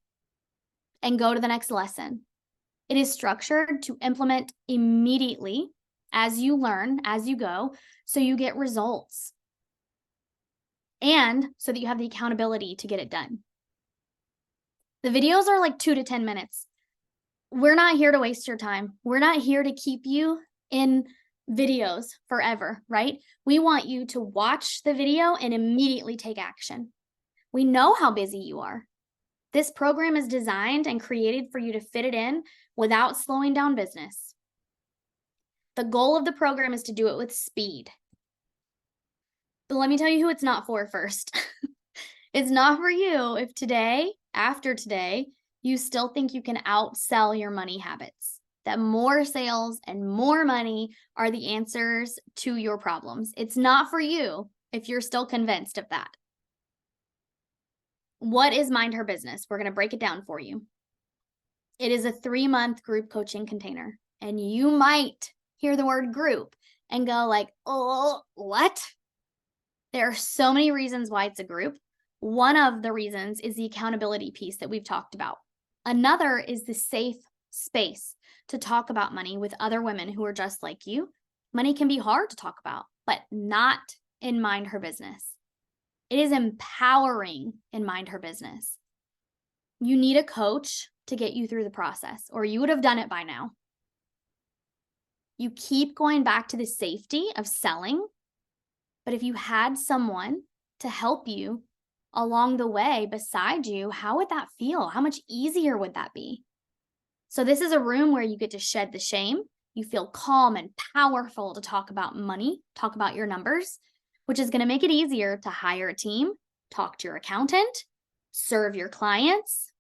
Speaker 1: and go to the next lesson. It is structured to implement immediately as you learn, as you go, so you get results. And so that you have the accountability to get it done. The videos are like 2 to 10 minutes. We're not here to waste your time. We're not here to keep you in videos forever, right? We want you to watch the video and immediately take action. We know how busy you are. This program is designed and created for you to fit it in without slowing down business. The goal of the program is to do it with speed. But let me tell you who it's not for first. It's not for you if today, after today, you still think you can outsell your money habits, that more sales and more money are the answers to your problems. It's not for you if you're still convinced of that. What is Mind Her Business? We're going to break it down for you. It is a 3-month group coaching container, and you might hear the word group and go like, oh, what? There are so many reasons why it's a group. One of the reasons is the accountability piece that we've talked about. Another is the safe space to talk about money with other women who are just like you. Money can be hard to talk about, but not in Mind Her Business. It is empowering in Mind Her Business. You need a coach to get you through the process, or you would have done it by now. You keep going back to the safety of selling, but if you had someone to help you along the way beside you, how would that feel? How much easier would that be? So this is a room where you get to shed the shame. You feel calm and powerful to talk about money, talk about your numbers, which is going to make it easier to hire a team, talk to your accountant, serve your clients,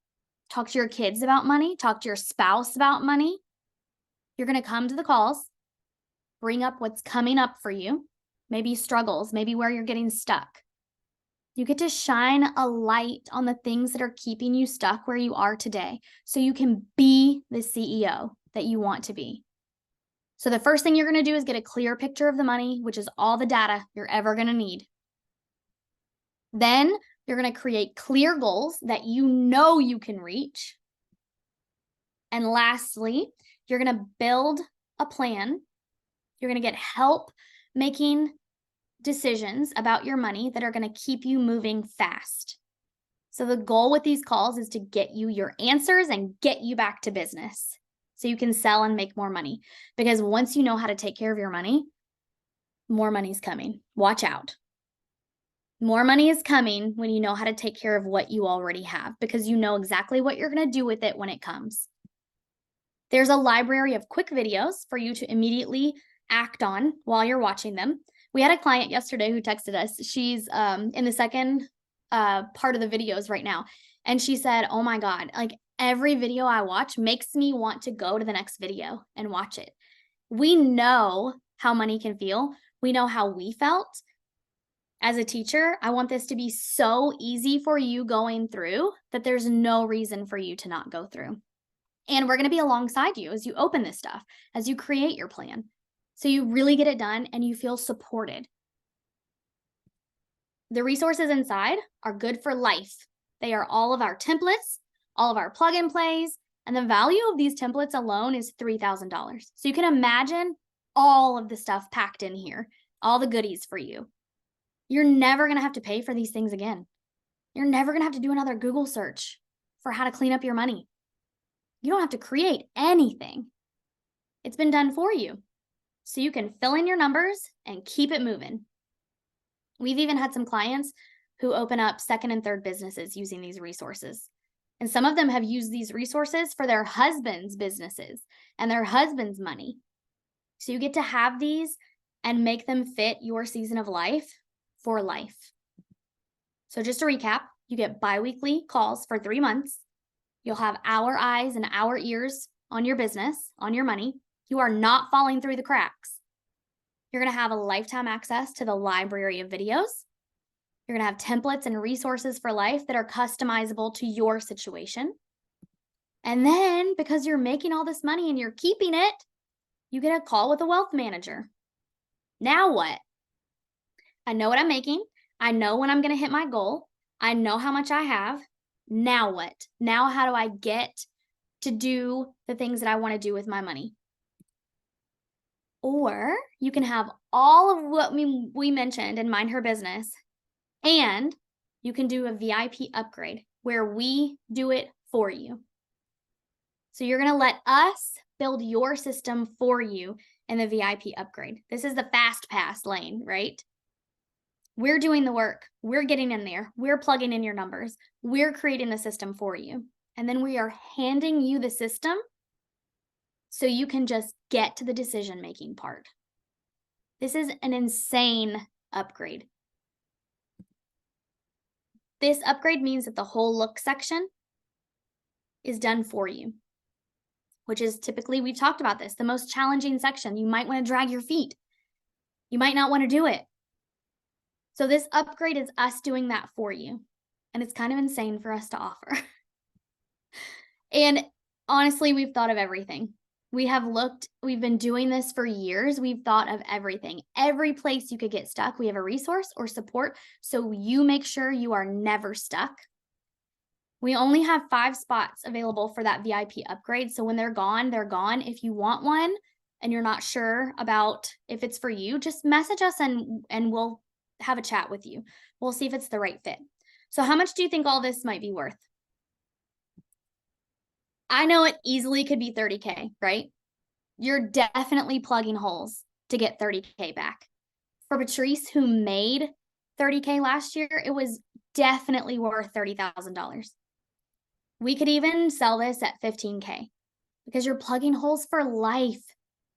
Speaker 1: talk to your kids about money, talk to your spouse about money. You're going to come to the calls, bring up what's coming up for you, maybe struggles, maybe where you're getting stuck. You get to shine a light on the things that are keeping you stuck where you are today so you can be the CEO that you want to be. So the first thing you're going to do is get a clear picture of the money, which is all the data you're ever going to need. Then you're going to create clear goals that you know you can reach. And lastly, you're going to build a plan. You're going to get help making decisions about your money that are going to keep you moving fast. So the goal with these calls is to get you your answers and get you back to business so you can sell and make more money. Because once you know how to take care of your money, more money's coming. Watch out. More money is coming when you know how to take care of what you already have, because you know exactly what you're going to do with it when it comes. There's a library of quick videos for you to immediately act on while you're watching them. We had a client yesterday who texted us. She's in the second part of the videos right now. And she said, oh my God, like every video I watch makes me want to go to the next video and watch it. We know how money can feel. We know how we felt. As a teacher, I want this to be so easy for you going through that there's no reason for you to not go through. And we're going to be alongside you as you open this stuff, as you create your plan. So you really get it done and you feel supported. The resources inside are good for life. They are all of our templates, all of our plug and plays, and the value of these templates alone is $3,000. So you can imagine all of the stuff packed in here, all the goodies for you. You're never going to have to pay for these things again. You're never going to have to do another Google search for how to clean up your money. You don't have to create anything. It's been done for you. So you can fill in your numbers and keep it moving. We've even had some clients who open up second and third businesses using these resources. And some of them have used these resources for their husband's businesses and their husband's money. So you get to have these and make them fit your season of life for life. So just to recap, you get bi-weekly calls for 3 months. You'll have our eyes and our ears on your business, on your money. You are not falling through the cracks. You're going to have a lifetime access to the library of videos. You're going to have templates and resources for life that are customizable to your situation. And then because you're making all this money and you're keeping it, you get a call with a wealth manager. Now what? I know what I'm making. I know when I'm going to hit my goal. I know how much I have. Now what? Now how do I get to do the things that I want to do with my money? Or you can have all of what we mentioned in Mind Her Business, and you can do a VIP upgrade where we do it for you. So you're going to let us build your system for you in the VIP upgrade. This is the fast pass lane, right? We're doing the work. We're getting in there. We're plugging in your numbers. We're creating the system for you. And then we are handing you the system so you can just get to the decision-making part. This is an insane upgrade. This upgrade means that the whole look section is done for you, which is typically, we've talked about this, the most challenging section. You might want to drag your feet. You might not want to do it. So this upgrade is us doing that for you. And it's kind of insane for us to offer. And honestly, we've thought of everything. We've been doing this for years. We've thought of everything. Every place you could get stuck, we have a resource or support so you make sure you are never stuck. We only have 5 spots available for that VIP upgrade. So when they're gone, they're gone. If you want one and you're not sure about if it's for you, just message us and we'll have a chat with you. We'll see if it's the right fit. So how much do you think all this might be worth? I know it easily could be 30K, right? You're definitely plugging holes to get 30K back. For Patrice, who made 30K last year, it was definitely worth $30,000. We could even sell this at 15K because you're plugging holes for life.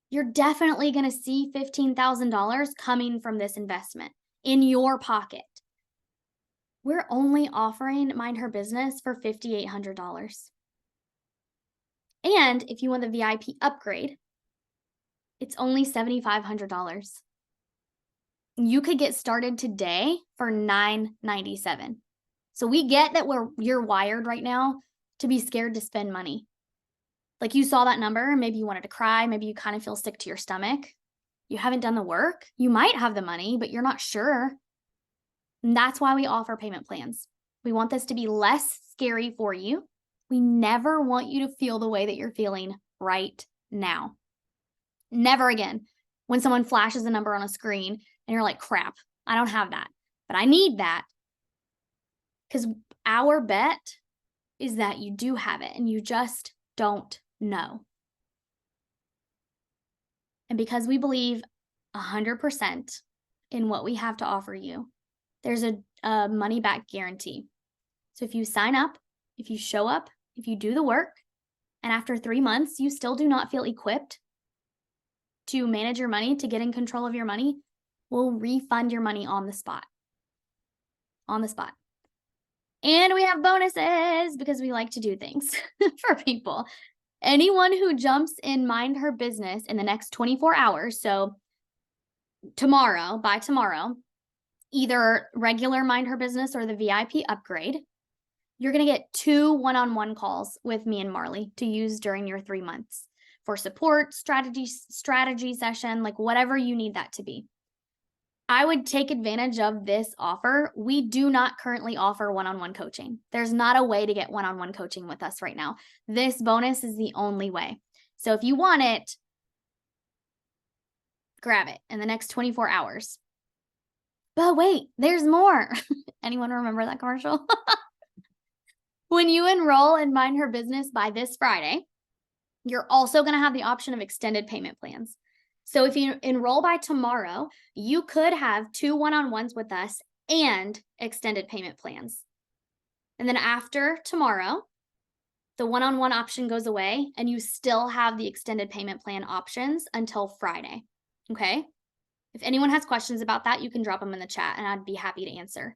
Speaker 1: You're definitely going to see $15,000 coming from this investment in your pocket. We're only offering Mind Her Business for $5,800. And if you want the VIP upgrade, it's only $7,500. You could get started today for $997. So we get that you're wired right now to be scared to spend money. Like you saw that number, maybe you wanted to cry, maybe you kind of feel sick to your stomach. You haven't done the work. You might have the money, but you're not sure. And that's why we offer payment plans. We want this to be less scary for you. We never want you to feel the way that you're feeling right now. Never again. When someone flashes a number on a screen and you're like, crap, I don't have that, but I need that. Because our bet is that you do have it and you just don't know. And because we believe 100% in what we have to offer you, there's a money back guarantee. So if you sign up, if you show up, if you do the work, and after 3 months, you still do not feel equipped to manage your money, to get in control of your money, we'll refund your money on the spot. On the spot. And we have bonuses because we like to do things for people. Anyone who jumps in Mind Her Business in the next 24 hours, so by tomorrow, either regular Mind Her Business or the VIP upgrade, you're going to get 2 one-on-one calls with me and Marley to use during your 3 months for support, strategy session, like whatever you need that to be. I would take advantage of this offer. We do not currently offer one-on-one coaching. There's not a way to get one-on-one coaching with us right now. This bonus is the only way. So if you want it, grab it in the next 24 hours. But wait, there's more. Anyone remember that commercial? When you enroll in Mind Her Business by this Friday, you're also going to have the option of extended payment plans. So if you enroll by tomorrow, you could have 2 one-on-ones with us and extended payment plans. And then after tomorrow, the one-on-one option goes away and you still have the extended payment plan options until Friday. Okay? If anyone has questions about that, you can drop them in the chat and I'd be happy to answer.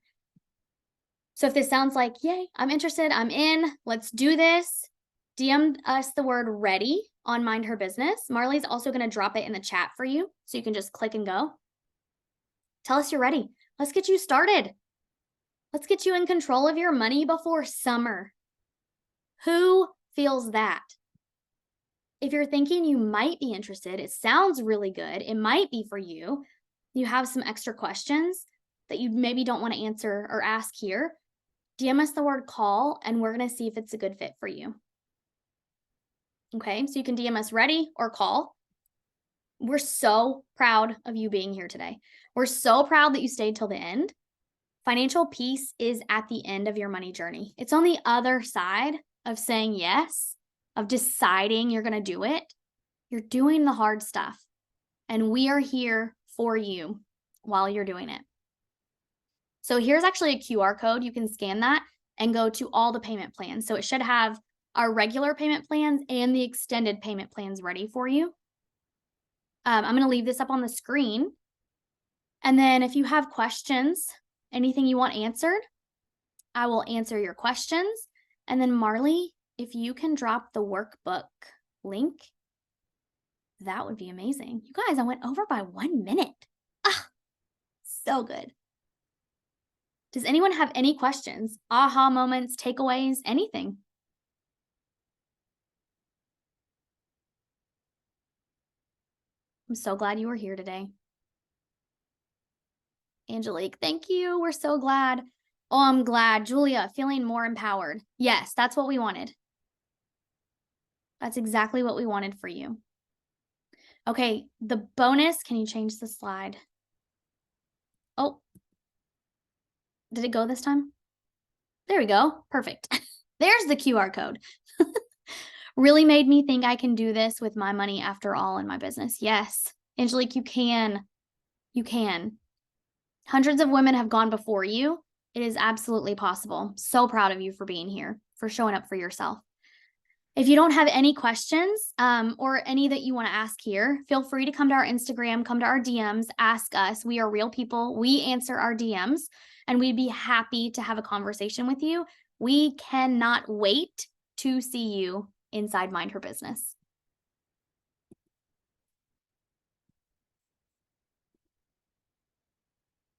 Speaker 1: So if this sounds like, yay, I'm interested, I'm in, let's do this, DM us the word ready on Mind Her Business. Marley's also going to drop it in the chat for you, so you can just click and go. Tell us you're ready. Let's get you started. Let's get you in control of your money before summer. Who feels that? If you're thinking you might be interested, it sounds really good, it might be for you, you have some extra questions that you maybe don't want to answer or ask here, DM us the word call and we're going to see if it's a good fit for you. Okay, so you can DM us ready or call. We're so proud of you being here today. We're so proud that you stayed till the end. Financial peace is at the end of your money journey. It's on the other side of saying yes, of deciding you're going to do it. You're doing the hard stuff, and we are here for you while you're doing it. So here's actually a QR code. You can scan that and go to all the payment plans. So it should have our regular payment plans and the extended payment plans ready for you. I'm going to leave this up on the screen. And then if you have questions, anything you want answered, I will answer your questions. And then Marley, if you can drop the workbook link, that would be amazing. You guys, I went over by 1 minute. Ah, so good. Does anyone have any questions? Aha moments, takeaways, anything? I'm so glad you were here today. Angelique, thank you. We're so glad. Oh, I'm glad. Julia, feeling more empowered. Yes, that's what we wanted. That's exactly what we wanted for you. Okay, the bonus, can you change the slide? Oh, Did it go this time? There we go. Perfect. There's the QR code. Really made me think I can do this with my money after all in my business. Yes, Angelique, you can. You can. Hundreds of women have gone before you. It is absolutely possible. So proud of you for being here, for showing up for yourself. If you don't have any questions or any that you want to ask here, feel free to come to our Instagram, come to our DMs, ask us. We are real people. We answer our DMs, and we'd be happy to have a conversation with you. We cannot wait to see you inside Mind Her Business.